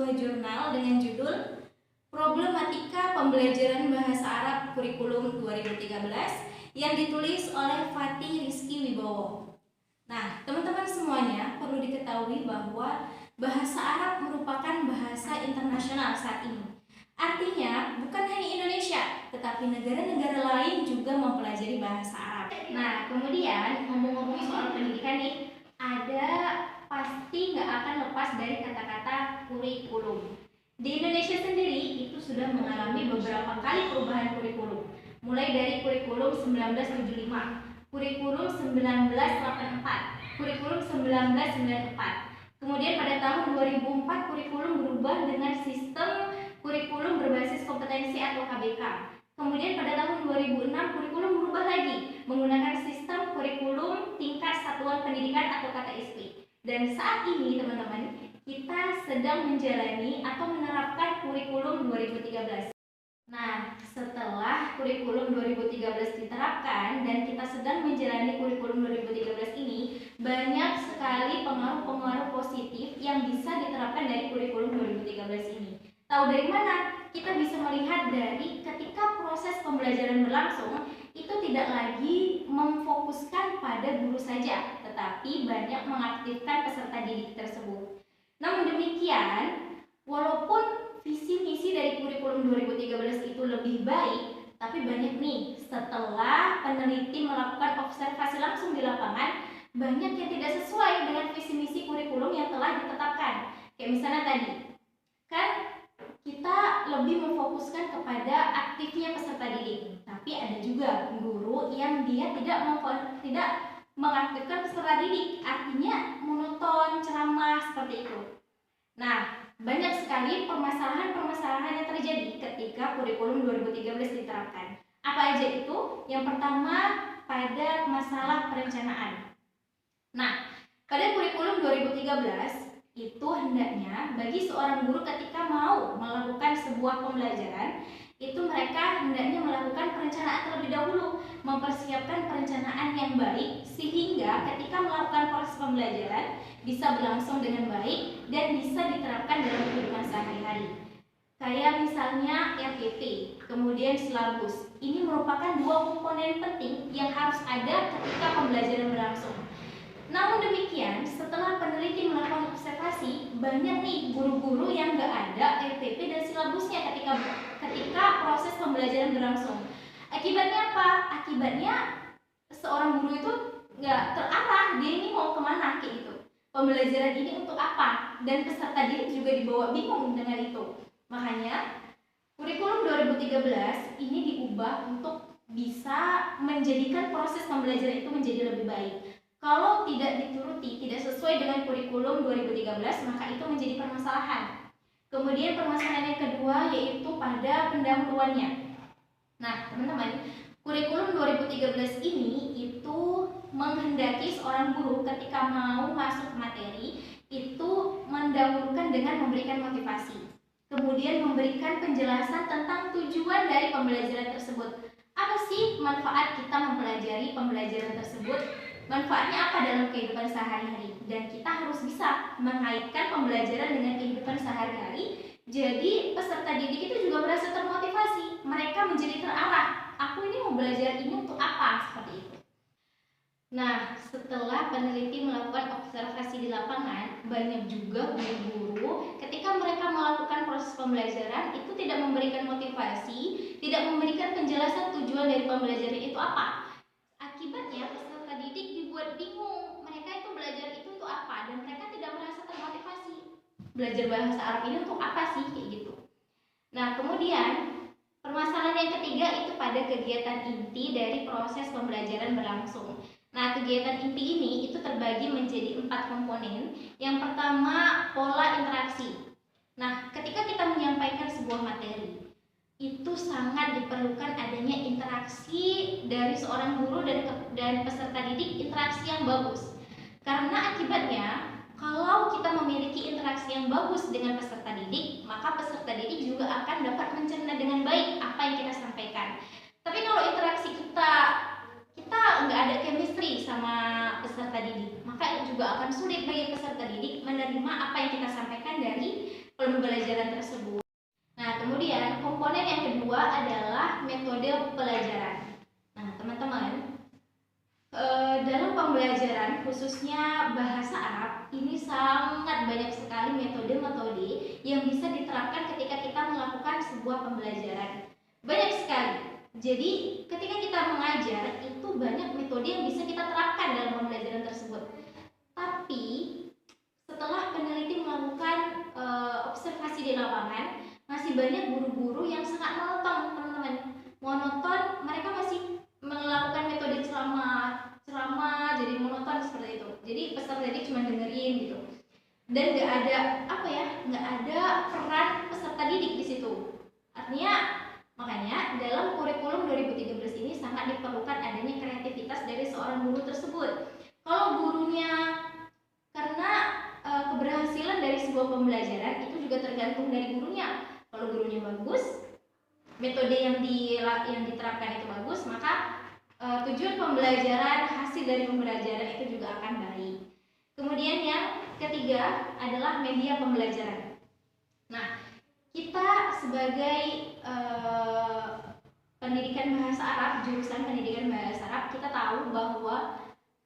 sebuah jurnal dengan judul Problematika Pembelajaran Bahasa Arab Kurikulum 2013 yang ditulis oleh Fatih Rizky Wibowo. Nah, teman-teman semuanya perlu diketahui bahwa bahasa Arab merupakan bahasa internasional saat ini. Artinya, bukan hanya Indonesia, tetapi negara-negara lain juga mempelajari bahasa Arab. Nah, kemudian ngomong-ngomong soal pendidikan nih, ada pasti nggak akan lepas dari kata-kata kurikulum. Di Indonesia sendiri itu sudah mengalami beberapa kali perubahan kurikulum, mulai dari kurikulum 1975, kurikulum 1984, kurikulum 1994. Kemudian pada tahun 2004 kurikulum berubah dengan sistem kurikulum berbasis kompetensi atau KBK. Kemudian pada tahun 2006 kurikulum berubah lagi menggunakan sistem kurikulum tingkat satuan pendidikan atau KTSP. Dan saat ini teman-teman, kita sedang menjalani atau menerapkan kurikulum 2013. Nah, setelah kurikulum 2013 diterapkan dan kita sedang menjalani kurikulum 2013 ini, banyak sekali pengaruh-pengaruh positif yang bisa diterapkan dari kurikulum 2013 ini. Tahu dari mana? Kita bisa melihat dari ketika proses pembelajaran berlangsung, itu tidak lagi memfokuskan pada guru saja, tetapi banyak mengaktifkan peserta didik tersebut. Namun demikian, walaupun visi misi dari kurikulum 2013 itu lebih baik, tapi banyak nih setelah peneliti melakukan observasi langsung di lapangan, banyak yang tidak sesuai dengan visi misi kurikulum yang telah ditetapkan. Kayak misalnya tadi, kan kita lebih memfokuskan kepada aktifnya peserta didik, tapi ada juga guru yang dia tidak mengaktifkan peserta didik, artinya monoton, ceramah seperti itu. Nah, banyak sekali permasalahan-permasalahan yang terjadi ketika kurikulum 2013 diterapkan. Apa aja itu? Yang pertama, pada masalah perencanaan. Nah, pada kurikulum 2013 itu hendaknya bagi seorang guru ketika mau melakukan sebuah pembelajaran, itu mereka hendaknya melakukan perencanaan terlebih dahulu, mempersiapkan perencanaan yang baik sehingga ketika melakukan proses pembelajaran bisa berlangsung dengan baik dan bisa diterapkan dalam kehidupan sehari-hari. Kayak misalnya RPP, kemudian silabus. Ini merupakan dua komponen penting yang harus ada ketika pembelajaran berlangsung. Namun demikian, setelah peneliti melakukan observasi, banyak nih guru-guru yang nggak ada RPP dan silabusnya ketika proses pembelajaran berlangsung. Akibatnya apa? Akibatnya seorang guru itu nggak terarah, dia ini mau kemana kayak gitu. Pembelajaran ini untuk apa? Dan peserta didik juga dibawa bingung dengan itu. Makanya kurikulum 2013 ini diubah untuk bisa menjadikan proses pembelajaran itu menjadi lebih baik. Kalau tidak dituruti, tidak sesuai dengan kurikulum 2013, maka itu menjadi permasalahan. Kemudian permasalahan yang kedua yaitu pada pendahuluannya. Nah, teman-teman, kurikulum 2013 ini itu menghendaki seorang guru ketika mau masuk materi itu mendahulukan dengan memberikan motivasi. Kemudian memberikan penjelasan tentang tujuan dari pembelajaran tersebut. Apa sih manfaat kita mempelajari pembelajaran tersebut? Manfaatnya apa dalam kehidupan sehari-hari? Dan kita harus bisa mengaitkan pembelajaran dengan kehidupan sehari-hari. Jadi peserta didik itu juga merasa termotivasi. Mereka menjadi terarah. Aku ini mau belajar ini untuk apa? Seperti itu. Nah, setelah peneliti melakukan observasi di lapangan, banyak juga guru-guru ketika mereka melakukan proses pembelajaran itu tidak memberikan motivasi, tidak memberikan penjelasan tujuan dari pembelajaran itu apa. Akibatnya peserta didik dibuat bingung, mereka itu belajar itu untuk apa, dan mereka tidak merasa termotivasi. Belajar bahasa Arab ini untuk apa sih, kayak gitu. Nah, kemudian permasalahan yang ketiga itu pada kegiatan inti dari proses pembelajaran berlangsung. Nah, kegiatan inti ini itu terbagi menjadi 4 komponen. Yang pertama, pola interaksi. Nah, ketika kita menyampaikan sebuah materi, itu sangat diperlukan adanya interaksi dari seorang guru dan peserta didik, interaksi yang bagus. Karena akibatnya, kalau kita memiliki interaksi yang bagus dengan peserta didik, maka peserta didik juga akan dapat mencerna dengan baik apa yang kita sampaikan. Tapi kalau interaksi kita nggak ada chemistry sama peserta didik, maka juga akan sulit bagi peserta didik menerima apa yang kita sampaikan dari pembelajaran tersebut. Nah, kemudian komponen yang kedua adalah metode pelajaran. Nah, teman-teman, dalam pembelajaran khususnya bahasa Arab ini sangat banyak sekali metode-metode yang bisa diterapkan ketika kita melakukan sebuah pembelajaran. Banyak sekali. Jadi ketika kita mengajar itu banyak metode yang bisa kita terapkan dalam pembelajaran tersebut. Tapi setelah peneliti melakukan observasi di lapangan, masih banyak guru-guru yang sangat monoton, teman-teman. Monoton, mereka masih melakukan metode ceramah jadi monoton seperti itu. Jadi peserta didik cuma dengerin gitu. Dan nggak ada peran peserta didik di situ. Artinya makanya dalam kurikulum 2013 ini sangat diperlukan adanya kreativitas dari seorang guru tersebut. Kalau gurunya, karena keberhasilan dari sebuah pembelajaran itu juga tergantung dari gurunya. Kalau gurunya bagus, metode yang diterapkan itu bagus, maka tujuan pembelajaran, hasil dari pembelajaran itu juga akan baik. Kemudian yang ketiga adalah media pembelajaran. Nah, kita sebagai pendidikan bahasa Arab, jurusan pendidikan bahasa Arab, kita tahu bahwa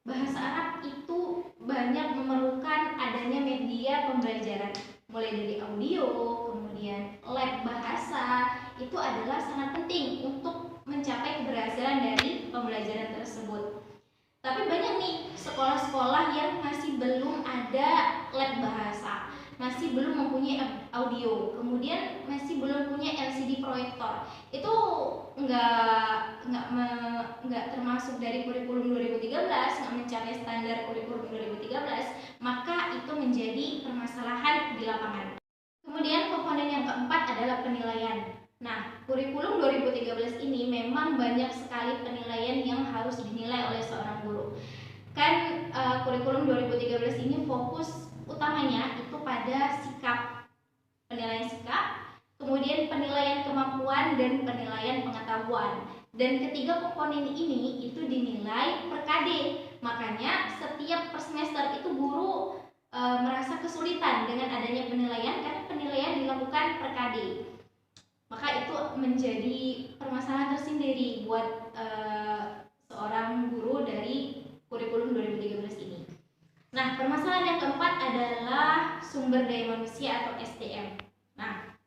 bahasa Arab itu banyak memerlukan adanya media pembelajaran, mulai dari audio, kemudian lab bahasa, itu adalah sangat penting untuk mencapai keberhasilan dari pembelajaran tersebut. Tapi banyak nih sekolah-sekolah yang masih belum ada lab bahasa, masih belum mempunyai audio, kemudian masih belum punya LCD proyektor. Itu nggak termasuk dari kurikulum 2013, nggak mencapai standar kurikulum 2013, maka itu menjadi permasalahan di lapangan. Kemudian komponen yang keempat adalah penilaian. Nah, kurikulum 2013 ini memang banyak sekali penilaian yang harus dinilai oleh seorang guru. Kan kurikulum 2013 ini fokus utamanya itu pada sikap, penilaian sikap, kemudian penilaian kemampuan dan penilaian pengetahuan. Dan ketiga komponen ini itu dinilai per KD. Makanya setiap per semester itu guru merasa kesulitan dengan adanya penilaian karena penilaian dilakukan per KD. Maka itu menjadi permasalahan tersendiri buat seorang guru dari kurikulum 2013 ini. Nah, permasalahan yang keempat adalah sumber daya manusia atau SDM. Nah,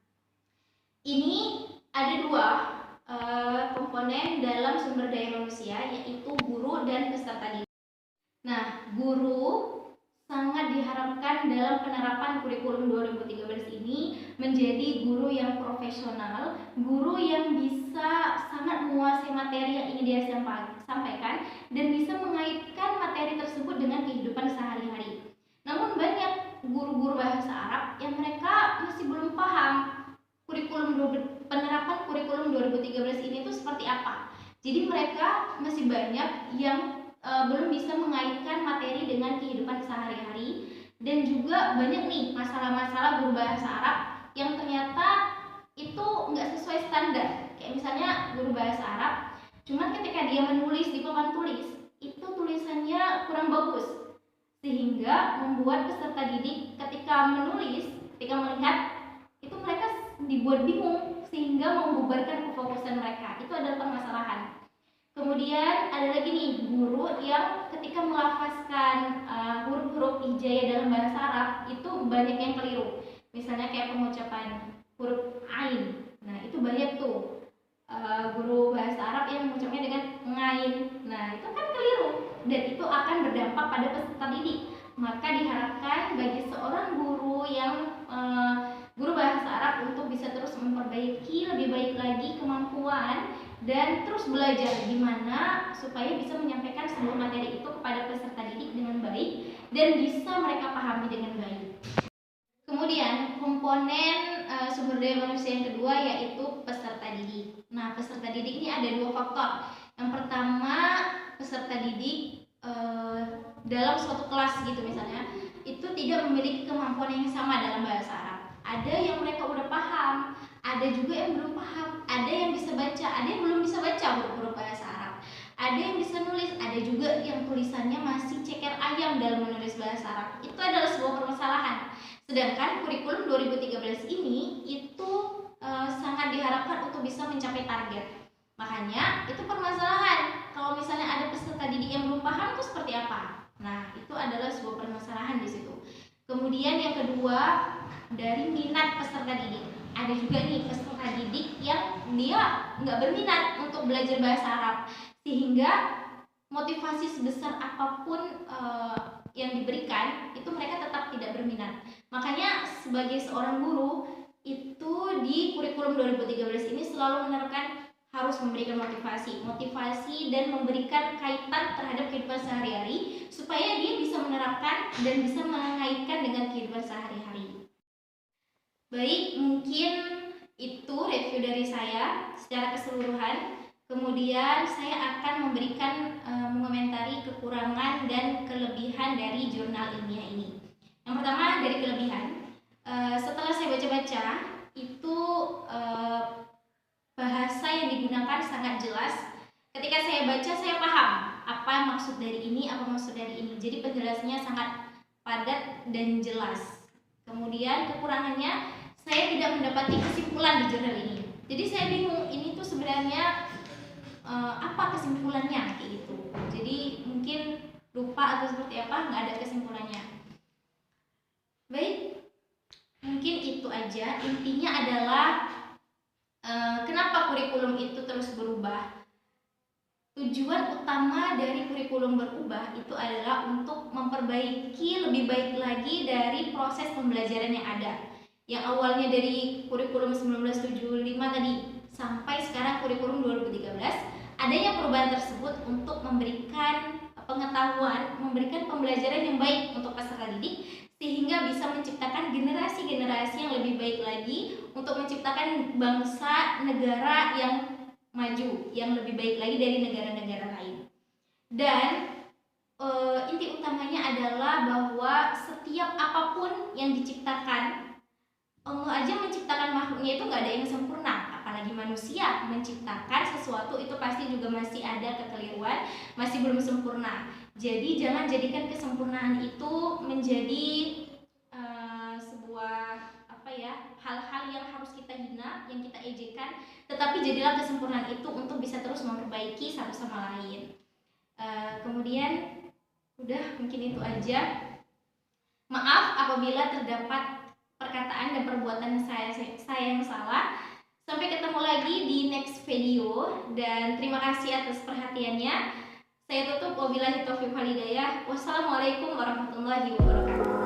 ini ada dua komponen dalam sumber daya manusia, yaitu guru dan peserta didik. Nah, guru sangat diharapkan dalam penerapan kurikulum 2013 ini menjadi guru yang profesional, guru yang bisa sangat menguasai materi yang ingin dia sampaikan dan bisa mengaitkan materi tersebut dengan kehidupan sehari-hari. Namun banyak guru-guru bahasa Arab yang mereka masih belum paham penerapan kurikulum 2013 ini itu seperti apa. Jadi mereka masih banyak yang belum bisa mengaitkan materi dengan kehidupan sehari-hari, dan juga banyak nih masalah-masalah guru bahasa Arab yang ternyata itu nggak sesuai standar. Kayak misalnya guru bahasa Arab, cuman ketika dia menulis di papan tulis itu tulisannya kurang bagus, sehingga membuat peserta didik ketika melihat itu mereka dibuat bingung sehingga membubarkan kefokusan mereka. Itu adalah permasalahan. Kemudian ada lagi nih guru yang ketika melafazkan huruf-huruf hijaiyah dalam bahasa Arab itu banyak yang keliru. Misalnya kayak pengucapan huruf ain. Nah, itu banyak tuh guru bahasa Arab yang mengucapnya dengan ngain. Nah, itu kan keliru dan itu akan berdampak pada peserta didik. Maka diharapkan bagi seorang guru yang guru bahasa Arab untuk bisa terus memperbaiki lebih baik lagi kemampuan dan terus belajar gimana supaya bisa menyampaikan sebuah materi itu kepada peserta didik dengan baik dan bisa mereka pahami dengan baik. Kemudian komponen sumber daya manusia yang kedua yaitu peserta didik. Nah, peserta didik ini ada dua faktor. Yang pertama, peserta didik dalam suatu kelas gitu misalnya itu tidak memiliki kemampuan yang sama dalam bahasa Arab. Ada yang mereka udah paham, ada juga yang belum paham, ada yang bisa baca, ada yang belum bisa baca huruf-huruf bahasa Arab, ada yang bisa nulis, ada juga yang tulisannya masih ceker ayam dalam menulis bahasa Arab. Itu adalah sebuah permasalahan, Sedangkan kurikulum 2013 ini itu sangat diharapkan untuk bisa mencapai target. Makanya itu permasalahan. Kalau misalnya ada peserta didik yang belum paham itu seperti apa? Nah, itu adalah sebuah permasalahan di situ. Kemudian yang kedua, dari minat peserta didik. Ada juga nih peserta didik yang dia nggak berminat untuk belajar bahasa Arab, sehingga motivasi sebesar apapun yang diberikan itu mereka tetap tidak berminat. Makanya sebagai seorang guru itu di kurikulum 2013 ini selalu menerapkan harus memberikan motivasi dan memberikan kaitan terhadap kehidupan sehari-hari supaya dia bisa menerapkan dan bisa mengaitkan dengan kehidupan sehari-hari. Baik, mungkin itu review dari saya secara keseluruhan. Kemudian saya akan memberikan mengomentari kekurangan dan kelebihan dari jurnal ilmiah ini. Yang pertama dari kelebihan, setelah saya baca-baca itu bahasa yang digunakan sangat jelas. Ketika saya baca saya paham apa maksud dari ini, apa maksud dari ini. Jadi penjelasannya sangat padat dan jelas. Kemudian kekurangannya, saya tidak mendapati kesimpulan di jurnal ini. Jadi saya bingung ini tuh sebenarnya apa kesimpulannya kayak gitu. Jadi mungkin lupa atau seperti apa, nggak ada kesimpulannya. Baik, mungkin itu aja. Intinya adalah kenapa kurikulum itu terus berubah. Tujuan utama dari kurikulum berubah itu adalah untuk memperbaiki lebih baik lagi dari proses pembelajaran yang ada. Yang awalnya dari kurikulum 1975 tadi sampai sekarang kurikulum 2013, adanya perubahan tersebut untuk memberikan pengetahuan, memberikan pembelajaran yang baik untuk peserta didik sehingga bisa menciptakan generasi-generasi yang lebih baik lagi untuk menciptakan bangsa negara yang maju, yang lebih baik lagi dari negara-negara lain. Dan inti utamanya adalah bahwa setiap apapun yang diciptakan, Allah aja menciptakan makhluknya itu nggak ada yang sempurna, apalagi manusia menciptakan sesuatu itu pasti juga masih ada kekeliruan, masih belum sempurna. Jadi jangan jadikan kesempurnaan itu menjadi sebuah hal-hal yang harus kita hina, yang kita ejekkan, tetapi jadilah kesempurnaan itu untuk bisa terus memperbaiki satu sama lain. Kemudian udah, mungkin itu aja. Maaf apabila terdapat perkataan dan perbuatan saya yang salah. Sampai ketemu lagi di next video dan terima kasih atas perhatiannya. Saya tutup, wabillahi taufiq wal hidayah. Wassalamualaikum warahmatullahi wabarakatuh.